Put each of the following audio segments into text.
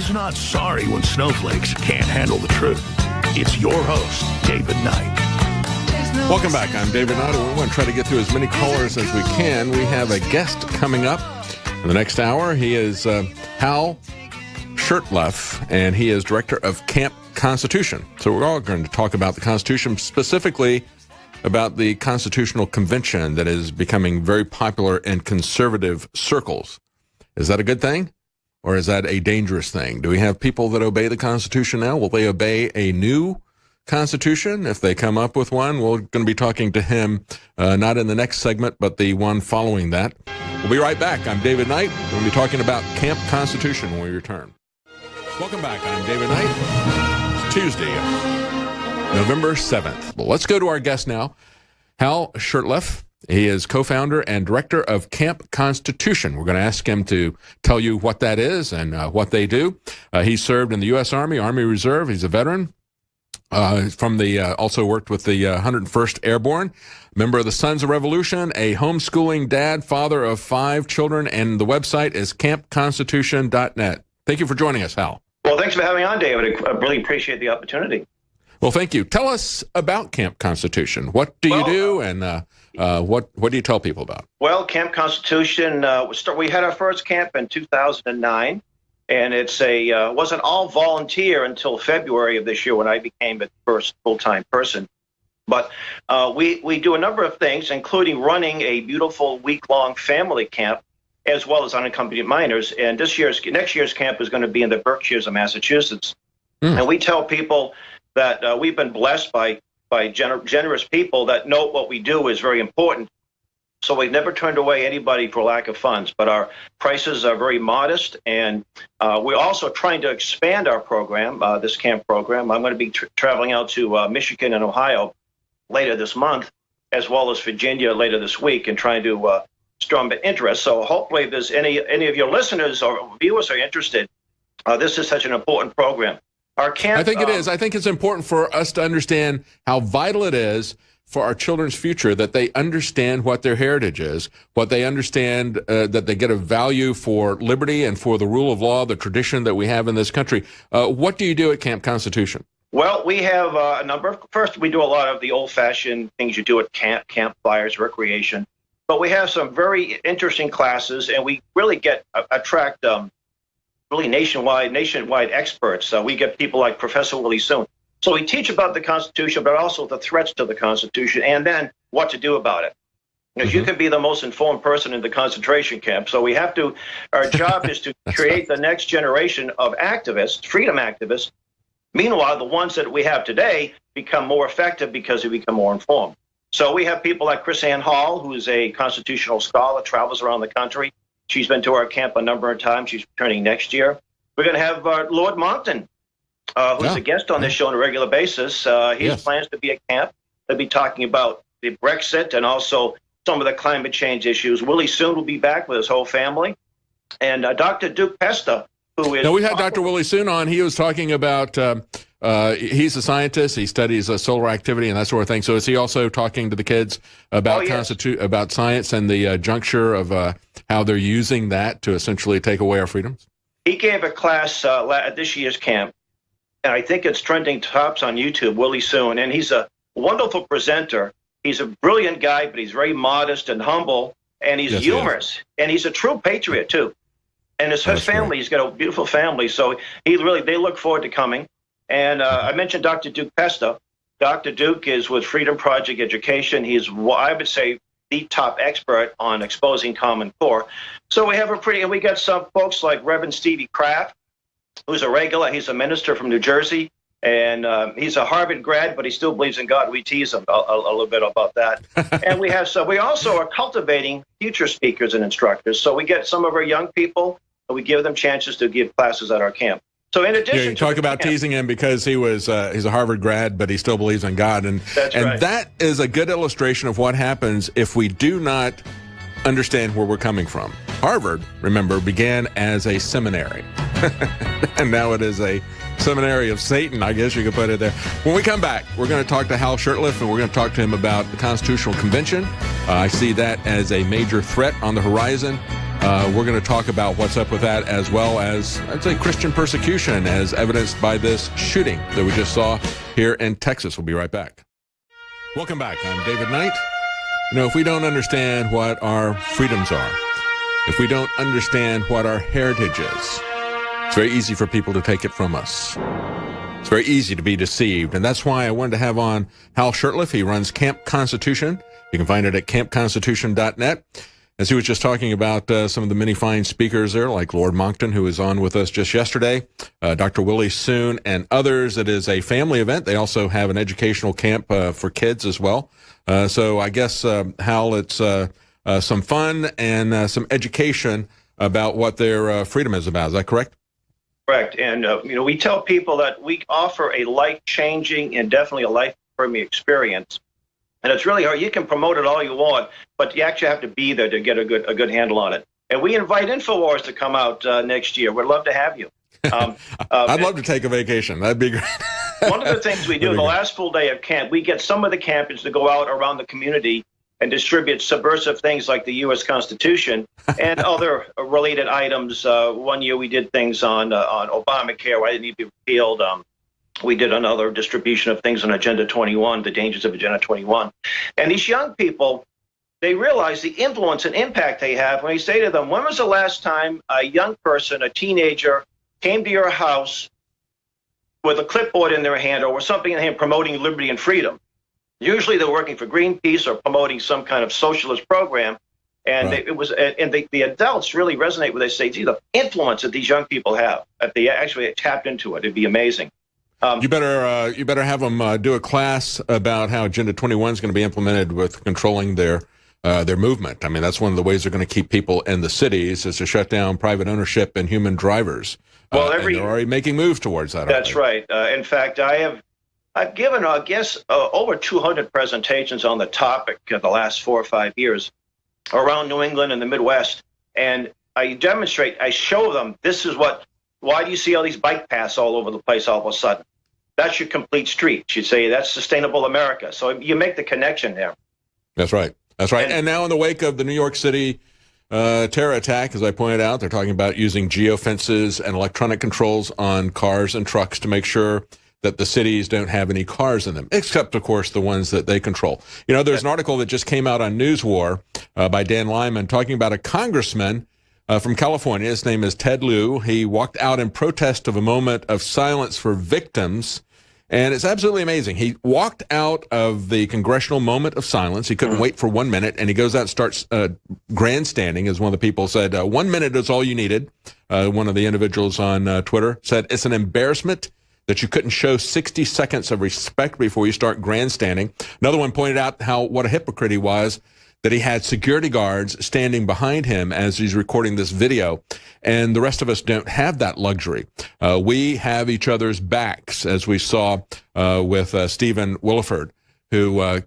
who's not sorry when snowflakes can't handle the truth. It's your host, David Knight. Welcome back. I'm David Knight, and we want to try to get through as many callers as we can. We have a guest coming up in the next hour. He is Hal Shurtleff, and he is director of Camp Constitution. So we're all going to talk about the Constitution, specifically about the Constitutional Convention that is becoming very popular in conservative circles. Is that a good thing, or is that a dangerous thing? Do we have people that obey the Constitution now? Will they obey a new Constitution if they come up with one? We're going to be talking to him not in the next segment, but the one following that. We'll be right back. I'm David Knight. We'll be talking about Camp Constitution when we return. Welcome back. I'm David Knight. It's Tuesday, November 7th. Well, let's go to our guest now, Hal Shurtleff. He is co-founder and director of Camp Constitution. We're going to ask him to tell you what that is and what they do. He served in the U.S. Army Reserve. He's a veteran. Also worked with the 101st Airborne, member of the Sons of Revolution, a homeschooling dad, father of 5 children, and the website is campconstitution.net. Thank you for joining us, Hal. Well, thanks for having me on, David. I really appreciate the opportunity. Well, thank you. Tell us about Camp Constitution. What do you do, and what do you tell people about? Well, Camp Constitution, we had our first camp in 2009, and it wasn't all volunteer until February of this year when I became the first full-time person. But we do a number of things, including running a beautiful week-long family camp, as well as unaccompanied minors. And next year's camp is going to be in the Berkshires of Massachusetts. And we tell people that we've been blessed by generous people that know what we do is very important. So we've never turned away anybody for lack of funds, but our prices are very modest. And we're also trying to expand our program, this camp program. I'm going to be traveling out to Michigan and Ohio later this month, as well as Virginia later this week, and trying to storm interest. So hopefully if there's any of your listeners or viewers are interested, this is such an important program. Our camp, I think it is. I think it's important for us to understand how vital it is for our children's future that they understand what their heritage is, what they understand, that they get a value for liberty and for the rule of law, the tradition that we have in this country. What do you do at Camp Constitution? Well, we have a number of, first, we do a lot of the old-fashioned things you do at campfires, recreation, but we have some very interesting classes, and we really attract really nationwide experts. We get people like Professor Willie Soon. So we teach about the Constitution, but also the threats to the Constitution, and then what to do about it. Because you can be the most informed person in the concentration camp. So our job is to create the next generation of activists, freedom activists. Meanwhile, the ones that we have today become more effective because they become more informed. So we have people like Chris Ann Hall, who's a constitutional scholar, travels around the country. She's been to our camp a number of times. She's returning next year. We're going to have Lord Monckton, who's a guest on this show on a regular basis. He has plans to be at camp. They'll be talking about the Brexit and also some of the climate change issues. Willie Soon will be back with his whole family. And Dr. Duke Pesta, who is... Now, we had Dr. Willie Soon on. He was talking about... he's a scientist. He studies solar activity and that sort of thing. So is he also talking to the kids about about science and the juncture of how they're using that to essentially take away our freedoms? He gave a class at this year's camp, and I think it's trending tops on YouTube, Willie Soon, and he's a wonderful presenter. He's a brilliant guy, but he's very modest and humble, and he's humorous, and he's a true patriot, too. And his family, he's got a beautiful family, so they look forward to coming. And I mentioned Dr. Duke Pesta. Dr. Duke is with Freedom Project Education. He's, I would say, the top expert on exposing Common Core. So we got some folks like Reverend Stevie Kraft, who's a regular. He's a minister from New Jersey, and he's a Harvard grad, but he still believes in God. We tease him a little bit about that. And we also are cultivating future speakers and instructors. So we get some of our young people, and we give them chances to give classes at our camp. So in addition, you talk about teasing him because he's a Harvard grad, but he still believes in God, and that is a good illustration of what happens if we do not understand where we're coming from. Harvard, remember, began as a seminary, and now it is a seminary of Satan, I guess you could put it there. When we come back, we're going to talk to Hal Shurtleff, and we're going to talk to him about the Constitutional Convention. I see that as a major threat on the horizon. We're going to talk about what's up with that, as well as, I'd say, Christian persecution as evidenced by this shooting that we just saw here in Texas. We'll be right back. Welcome back. I'm David Knight. You know, if we don't understand what our freedoms are, if we don't understand what our heritage is, it's very easy for people to take it from us. It's very easy to be deceived. And that's why I wanted to have on Hal Shurtleff. He runs Camp Constitution. You can find it at campconstitution.net. As he was just talking about some of the many fine speakers there, like Lord Monckton, who was on with us just yesterday, Dr. Willie Soon, and others. It is a family event. They also have an educational camp for kids as well. So I guess, Hal, it's some fun and some education about what their freedom is about. Is that correct? Correct. And, we tell people that we offer a life-changing and definitely a life-affirming experience. And it's really hard. You can promote it all you want, but you actually have to be there to get a good handle on it. And we invite InfoWars to come out next year. We'd love to have you. I'd love to take a vacation. That'd be great. One of the things we do the last full day of camp, we get some of the campers to go out around the community and distribute subversive things like the U.S. Constitution and other related items. One year we did things on Obamacare, why it didn't need to be repealed. We did another distribution of things on Agenda 21, the dangers of Agenda 21. And these young people, they realize the influence and impact they have when you say to them, when was the last time a young person, a teenager, came to your house with a clipboard in their hand or with something in their hand promoting liberty and freedom? Usually they're working for Greenpeace or promoting some kind of socialist program. And right. The adults really resonate with. They say, gee, the influence that these young people have, if they actually tapped into it, it'd be amazing. You better have them do a class about how Agenda 21 is going to be implemented with controlling their movement. I mean, that's one of the ways they're going to keep people in the cities is to shut down private ownership and human drivers. Well, and they're already making moves towards that. That's right. In fact, I've given, I guess, over 200 presentations on the topic the last 4 or 5 years around New England and the Midwest, and I show them why do you see all these bike paths all over the place all of a sudden? That's your complete street. You say that's sustainable America. So you make the connection there. That's right. That's right. And now in the wake of the New York City terror attack, as I pointed out, they're talking about using geofences and electronic controls on cars and trucks to make sure that the cities don't have any cars in them, except, of course, the ones that they control. You know, there's an article that just came out on NewsWar by Dan Lyman talking about a congressman from California. His name is Ted Lieu. He walked out in protest of a moment of silence for victims. And it's absolutely amazing. He walked out of the congressional moment of silence. He couldn't wait for 1 minute, and he goes out and starts grandstanding, as one of the people said. 1 minute is all you needed. One of the individuals on Twitter said, it's an embarrassment that you couldn't show 60 seconds of respect before you start grandstanding. Another one pointed out what a hypocrite he was, that he had security guards standing behind him as he's recording this video, and the rest of us don't have that luxury. We have each other's backs, as we saw with Stephen Williford, who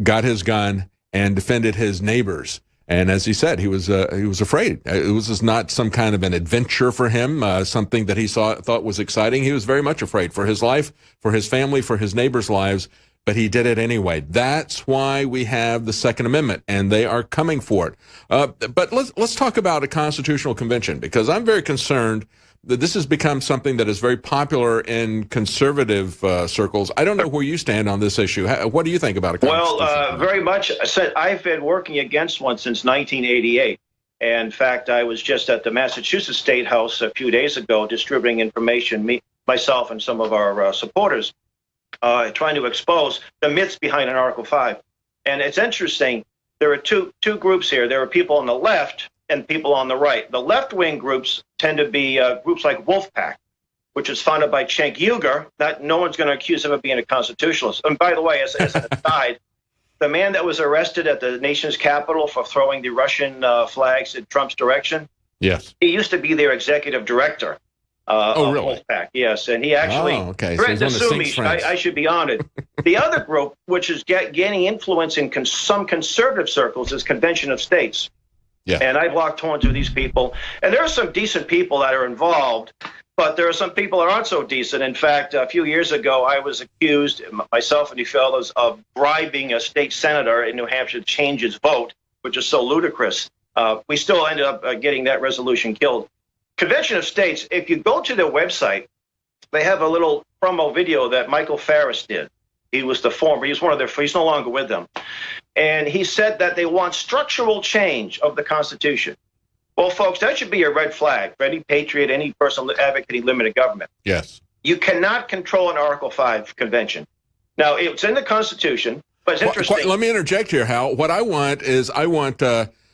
got his gun and defended his neighbors. And as he said, he was afraid. It was just not some kind of an adventure for him, something that he thought was exciting. He was very much afraid for his life, for his family, for his neighbors' lives. But he did it anyway. That's why we have the Second Amendment, and they are coming for it. But let's talk about a constitutional convention, because I'm very concerned that this has become something that is very popular in conservative circles. I don't know where you stand on this issue. What do you think about a constitutional convention? Very much. I've been working against one since 1988. And in fact, I was just at the Massachusetts State House a few days ago distributing information, myself and some of our supporters, trying to expose the myths behind an Article 5. And it's interesting, there are two groups here. There are people on the left and people on the right. The left-wing groups tend to be groups like Wolfpack, which is founded by Cenk Uygur. No one's going to accuse him of being a constitutionalist. And by the way, as an aside, the man that was arrested at the nation's capital for throwing the Russian flags in Trump's direction, yes, he used to be their executive director. Really? Wolfpack, yes, and he actually threatened to sue me. I should be honored. The other group, which is gaining influence in some conservative circles, is Convention of States. Yeah. And I've locked horns with these people, and there are some decent people that are involved, but there are some people that aren't so decent. In fact, a few years ago, I was accused, myself and the fellows, of bribing a state senator in New Hampshire to change his vote, which is so ludicrous. we still ended up getting that resolution killed. Convention of States, if you go to their website, they have a little promo video that Michael Farris did. He was one of their, he's no longer with them. And he said that they want structural change of the Constitution. Well, folks, that should be a red flag for any patriot, any person advocating limited government. Yes. You cannot control an Article 5 convention. Now, it's in the Constitution, but it's interesting. Let me interject here, Hal. What I want is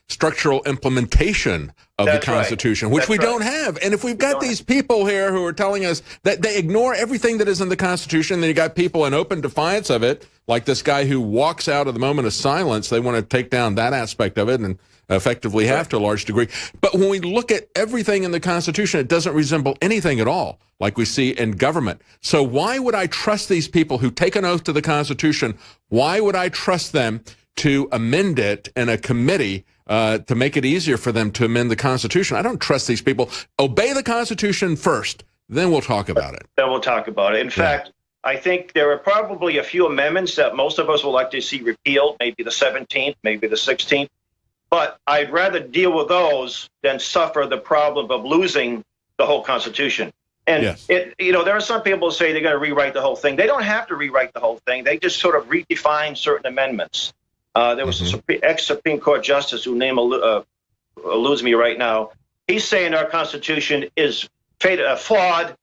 structural implementation of the Constitution, which we don't have. And if we've got these people here who are telling us that they ignore everything that is in the Constitution, then you got people in open defiance of it, like this guy who walks out of the moment of silence. They want to take down that aspect of it and effectively have to a large degree. But when we look at everything in the Constitution, it doesn't resemble anything at all like we see in government. So why would I trust these people who take an oath to the Constitution? Why would I trust them to amend it in a committee to make it easier for them to amend the Constitution? I don't trust these people. Obey the Constitution first, then we'll talk about it. Then we'll talk about it. In fact, I think there are probably a few amendments that most of us would like to see repealed, maybe the 17th, maybe the 16th. But I'd rather deal with those than suffer the problem of losing the whole Constitution. And there are some people who say they're going to rewrite the whole thing. They don't have to rewrite the whole thing. They just sort of redefine certain amendments. There was an ex-Supreme Court justice whose name eludes me right now. He's saying our Constitution is flawed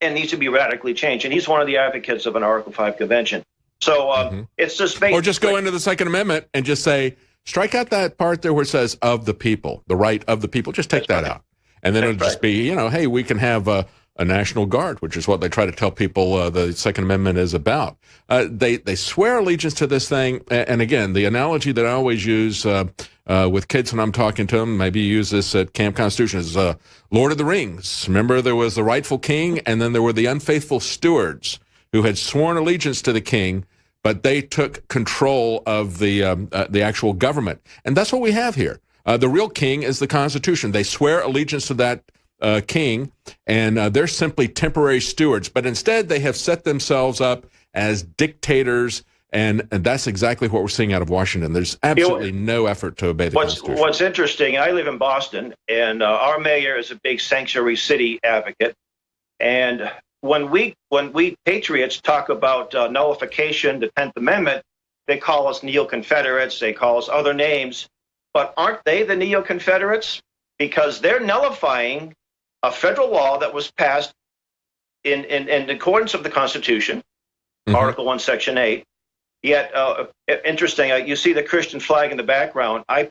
and needs to be radically changed. And he's one of the advocates of an Article 5 convention. So it's just basically... Or just go into the Second Amendment and just say, strike out that part there where it says of the people, the right of the people. Just take that out. And then it'll just be, hey, we can have a National Guard, which is what they try to tell people the Second Amendment is about. They swear allegiance to this thing. And again, the analogy that I always use with kids when I'm talking to them, maybe you use this at Camp Constitution, is Lord of the Rings. Remember, there was the rightful king, and then there were the unfaithful stewards who had sworn allegiance to the king, but they took control of the actual government. And that's what we have here. The real king is the Constitution. They swear allegiance to that king, and they're simply temporary stewards. But instead, they have set themselves up as dictators, and that's exactly what we're seeing out of Washington. There's absolutely no effort to obey the Constitution. What's interesting, I live in Boston, and our mayor is a big sanctuary city advocate. And when we patriots talk about nullification, the 10th Amendment, they call us neo-Confederates, they call us other names. But aren't they the neo-Confederates? Because they're nullifying a federal law that was passed in accordance of the Constitution, Article 1, Section 8. Yet, interesting, you see the Christian flag in the background. I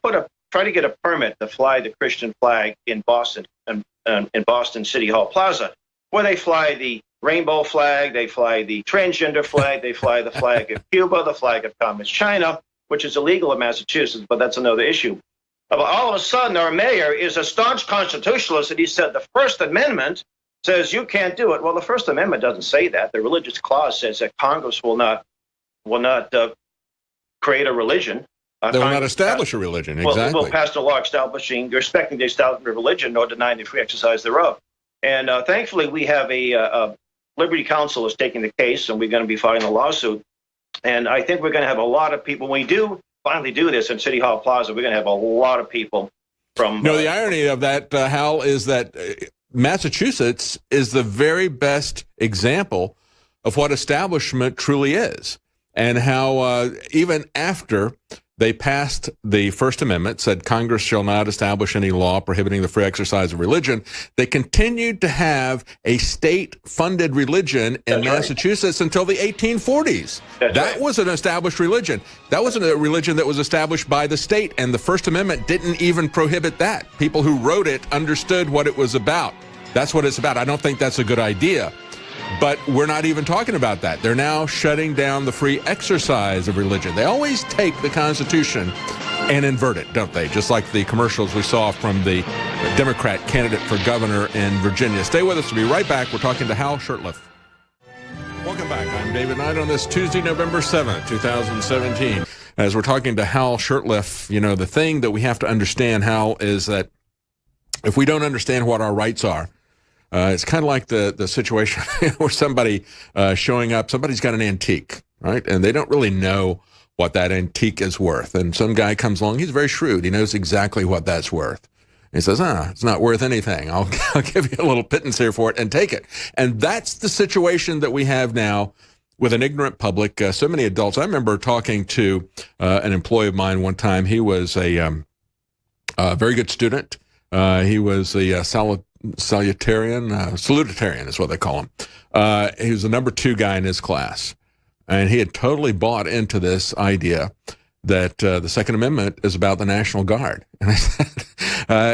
try to get a permit to fly the Christian flag in Boston, in Boston City Hall Plaza, where they fly the rainbow flag, they fly the transgender flag, they fly the flag of Cuba, the flag of Communist China, which is illegal in Massachusetts, but that's another issue. But all of a sudden, our mayor is a staunch constitutionalist, and he said the First Amendment says you can't do it. Well, the First Amendment doesn't say that. The religious clause says that Congress will not create a religion. They will not establish a religion, exactly. Will pass a law respecting the establishment of religion, nor denying the free exercise thereof. And thankfully, we have a Liberty Counsel is taking the case, and we're going to be filing a lawsuit. And I think we're going to have a lot of people. When we do finally do this in City Hall Plaza, we're going to have a lot of people from... No, the irony of that, Hal, is that Massachusetts is the very best example of what establishment truly is, and how even after they passed the First Amendment, said Congress shall not establish any law prohibiting the free exercise of religion, they continued to have a state-funded religion in Massachusetts until the 1840s. That was an established religion. That wasn't a religion that was established by the state, and the First Amendment didn't even prohibit that. People who wrote it understood what it was about. That's what it's about. I don't think that's a good idea. But we're not even talking about that. They're now shutting down the free exercise of religion. They always take the Constitution and invert it, don't they? Just like the commercials we saw from the Democrat candidate for governor in Virginia. Stay with us. We'll be right back. We're talking to Hal Shurtleff. Welcome back. I'm David Knight on this Tuesday, November 7th, 2017. As we're talking to Hal Shurtleff, the thing that we have to understand, Hal, is that if we don't understand what our rights are, it's kind of like the situation where somebody showing up, somebody's got an antique, right? And they don't really know what that antique is worth. And some guy comes along, he's very shrewd. He knows exactly what that's worth. He says, it's not worth anything. I'll give you a little pittance here for it and take it. And that's the situation that we have now with an ignorant public. So many adults. I remember talking to an employee of mine one time. He was a very good student. He was a salutarian is what they call him. He was the number 2 guy in his class. And he had totally bought into this idea that the Second Amendment is about the National Guard. And I said,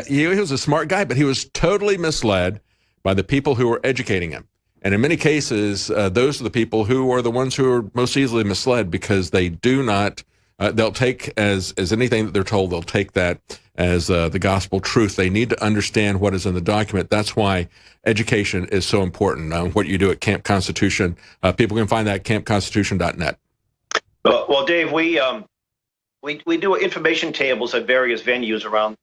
he was a smart guy, but he was totally misled by the people who were educating him. And in many cases, those are the people who are the ones who are most easily misled, because they do not, they'll take as anything that they're told, they'll take that as the gospel truth. They need to understand what is in the document. That's why education is so important. What you do at Camp Constitution, people can find that at campconstitution.net. Well, Dave, we do information tables at various venues around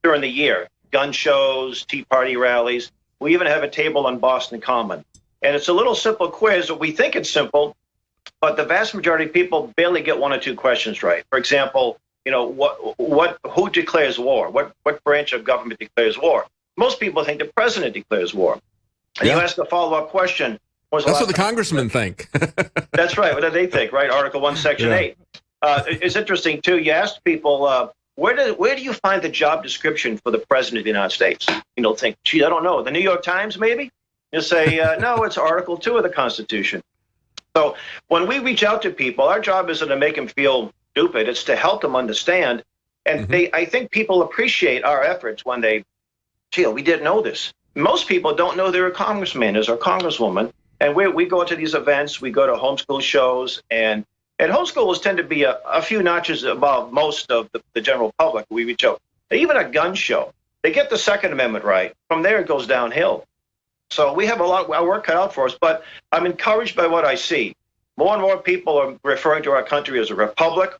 during the year, gun shows, Tea Party rallies. We even have a table on Boston Common. And it's a little simple quiz. We think it's simple, but the vast majority of people barely get 1 or 2 questions right. For example, who declares war? What branch of government declares war? Most people think the president declares war. And you ask a follow-up question. That's what the congressmen think. That's right. What do they think, right? Article 1, Section 8. It's interesting, too. You ask people, where do you find the job description for the president of the United States? Think, gee, I don't know. The New York Times, maybe? You say, no, it's Article 2 of the Constitution. So when we reach out to people, our job isn't to make them feel stupid. It's to help them understand. And I think people appreciate our efforts when they, gee, we didn't know this. Most people don't know they're a congressman or a congresswoman. And we go to these events, we go to homeschool shows, and homeschoolers tend to be a few notches above most of the general public. We reach out. Even a gun show, they get the Second Amendment right. From there, it goes downhill. So we have a lot of work cut out for us, but I'm encouraged by what I see. More and more people are referring to our country as a republic.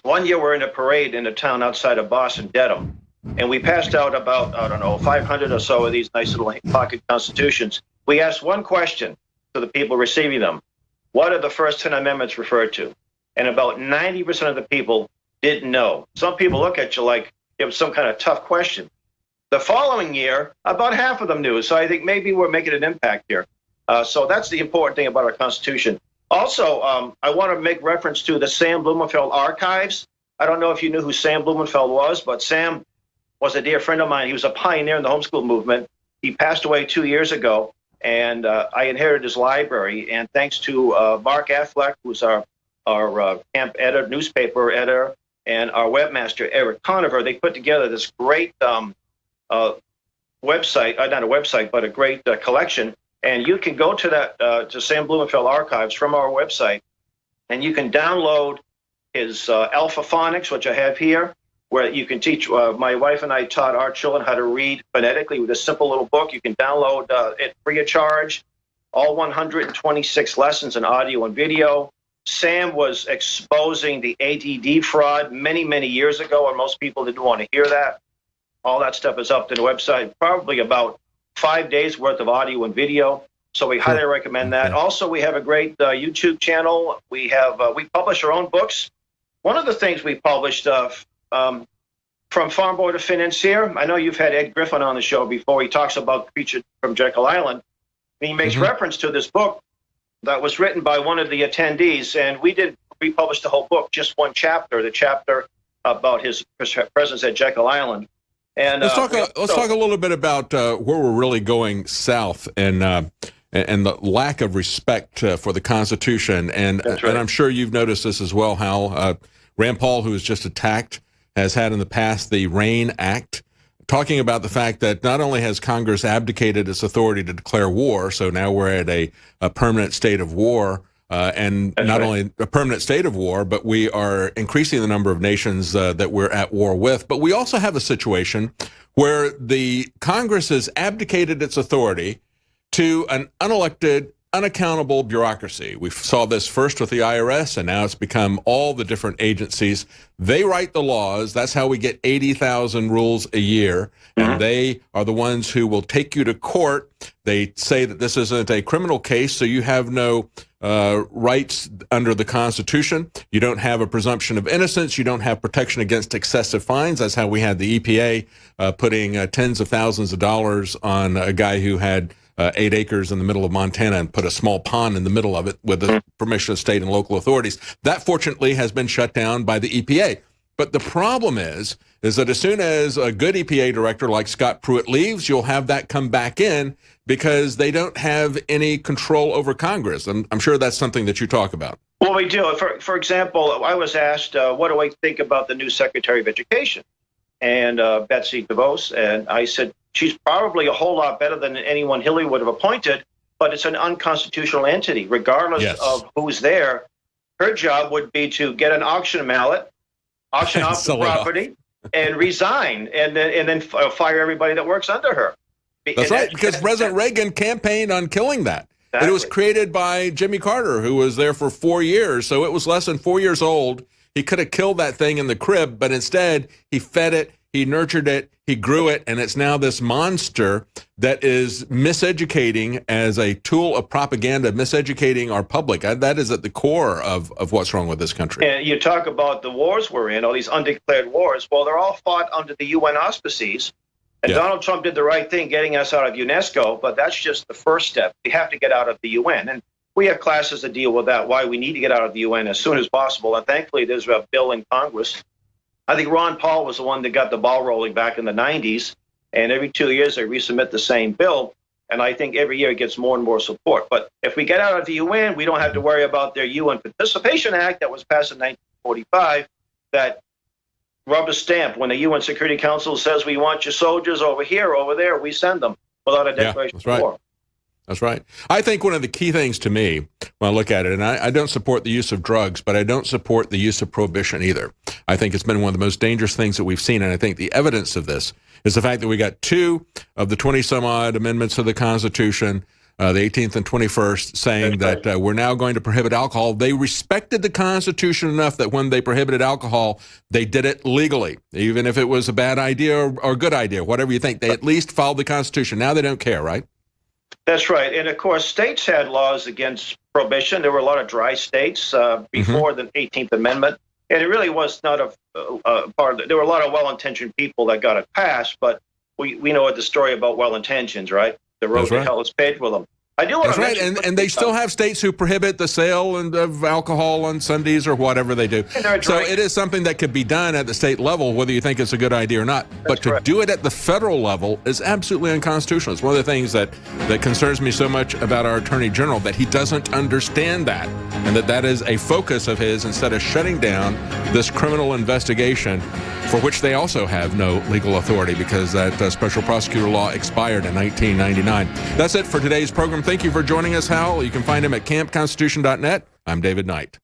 One year we're in a parade in a town outside of Boston, Dedham, and we passed out about, 500 or so of these nice little pocket constitutions. We asked one question to the people receiving them. What are the first 10 amendments referred to? And about 90% of the people didn't know. Some people look at you like it was some kind of tough question. The following year, about half of them knew. So I think maybe we're making an impact here. So that's the important thing about our Constitution. Also, I want to make reference to the Sam Blumenfeld archives. I don't know if you knew who Sam Blumenfeld was, but Sam was a dear friend of mine. He was a pioneer in the homeschool movement. He passed away 2 years ago, and I inherited his library. And thanks to Mark Affleck, who's our camp editor, newspaper editor, and our webmaster, Eric Conover, they put together this great website, not a website, but a great collection. And you can go to that, to Sam Blumenfeld archives from our website, and you can download his Alpha Phonics, which I have here, where you can teach. My wife and I taught our children how to read phonetically with a simple little book. You can download it free of charge, all 126 lessons in audio and video. Sam was exposing the ADD fraud many, many years ago, and most people didn't want to hear that. All that stuff is up to the website, probably about 5 days worth of audio and video. So we highly recommend that. Also, we have a great YouTube channel. We publish our own books. One of the things we published from Farm Boy to Financier, I know you've had Ed Griffin on the show before. He talks about Creature from Jekyll Island. And he makes reference to this book that was written by one of the attendees, and we published the whole book, just one chapter, the chapter about his presence at Jekyll Island. And let's talk a little bit about where we're really going south and the lack of respect for the Constitution. And I'm sure you've noticed this as well, Hal. Rand Paul, who was just attacked, has had in the past the RAIN Act, talking about the fact that not only has Congress abdicated its authority to declare war, so now we're at a permanent state of war, and not only a permanent state of war, but we are increasing the number of nations that we're at war with. But we also have a situation where the Congress has abdicated its authority to an unelected unaccountable bureaucracy. We saw this first with the IRS, and now it's become all the different agencies. They write the laws. That's how we get 80,000 rules a year, and they are the ones who will take you to court. They say that this isn't a criminal case, so you have no rights under the Constitution. You don't have a presumption of innocence. You don't have protection against excessive fines. That's how we had the EPA putting tens of thousands of dollars on a guy who had 8 acres in the middle of Montana and put a small pond in the middle of it with the permission of state and local authorities. That, fortunately, has been shut down by the EPA. But the problem is that as soon as a good EPA director like Scott Pruitt leaves, you'll have that come back in because they don't have any control over Congress. I'm sure that's something that you talk about. Well, we do. For example, I was asked, what do I think about the new Secretary of Education? And Betsy DeVos, and I said, she's probably a whole lot better than anyone Hillary would have appointed, but it's an unconstitutional entity. Regardless of who's there, her job would be to get an auction mallet, auction off the property, and resign, and then fire everybody that works under her. That's right, because President Reagan campaigned on killing that. Exactly. And it was created by Jimmy Carter, who was there for 4 years, so it was less than 4 years old. He could have killed that thing in the crib, but instead he fed it, he nurtured it, he grew it, and it's now this monster that is miseducating as a tool of propaganda, miseducating our public. That is at the core of what's wrong with this country. And you talk about the wars we're in, all these undeclared wars. Well, they're all fought under the UN auspices. And Donald Trump did the right thing getting us out of UNESCO, but that's just the first step. We have to get out of the UN. And we have classes that deal with that, why we need to get out of the UN as soon as possible. And thankfully, there's a bill in Congress. I think Ron Paul was the one that got the ball rolling back in the 90s. And every 2 years, they resubmit the same bill. And I think every year it gets more and more support. But if we get out of the UN, we don't have to worry about their UN Participation Act that was passed in 1945 that rubber stamp. When the UN Security Council says we want your soldiers over here or over there, we send them without a declaration of war. That's right. I think one of the key things to me when I look at it, and I don't support the use of drugs, but I don't support the use of prohibition either. I think it's been one of the most dangerous things that we've seen, and I think the evidence of this is the fact that we got 2 of the 20-some-odd amendments of the Constitution, the 18th and 21st, saying that we're now going to prohibit alcohol. They respected the Constitution enough that when they prohibited alcohol, they did it legally, even if it was a bad idea or a good idea, whatever you think. They at least followed the Constitution. Now they don't care, right? That's right. And, of course, states had laws against prohibition. There were a lot of dry states before the 18th Amendment. And it really was not a part of it. There were a lot of well-intentioned people that got it passed, but we know the story about well-intentions, right? The road to hell is paved with them. I do want to mention, and they still have states who prohibit the sale of alcohol on Sundays or whatever they do. So it is something that could be done at the state level, whether you think it's a good idea or not. But to do it at the federal level is absolutely unconstitutional. It's one of the things that concerns me so much about our Attorney General, that he doesn't understand that, and that is a focus of his instead of shutting down this criminal investigation for which they also have no legal authority because that special prosecutor law expired in 1999. That's it for today's program. Thank you for joining us, Hal. You can find him at campconstitution.net. I'm David Knight.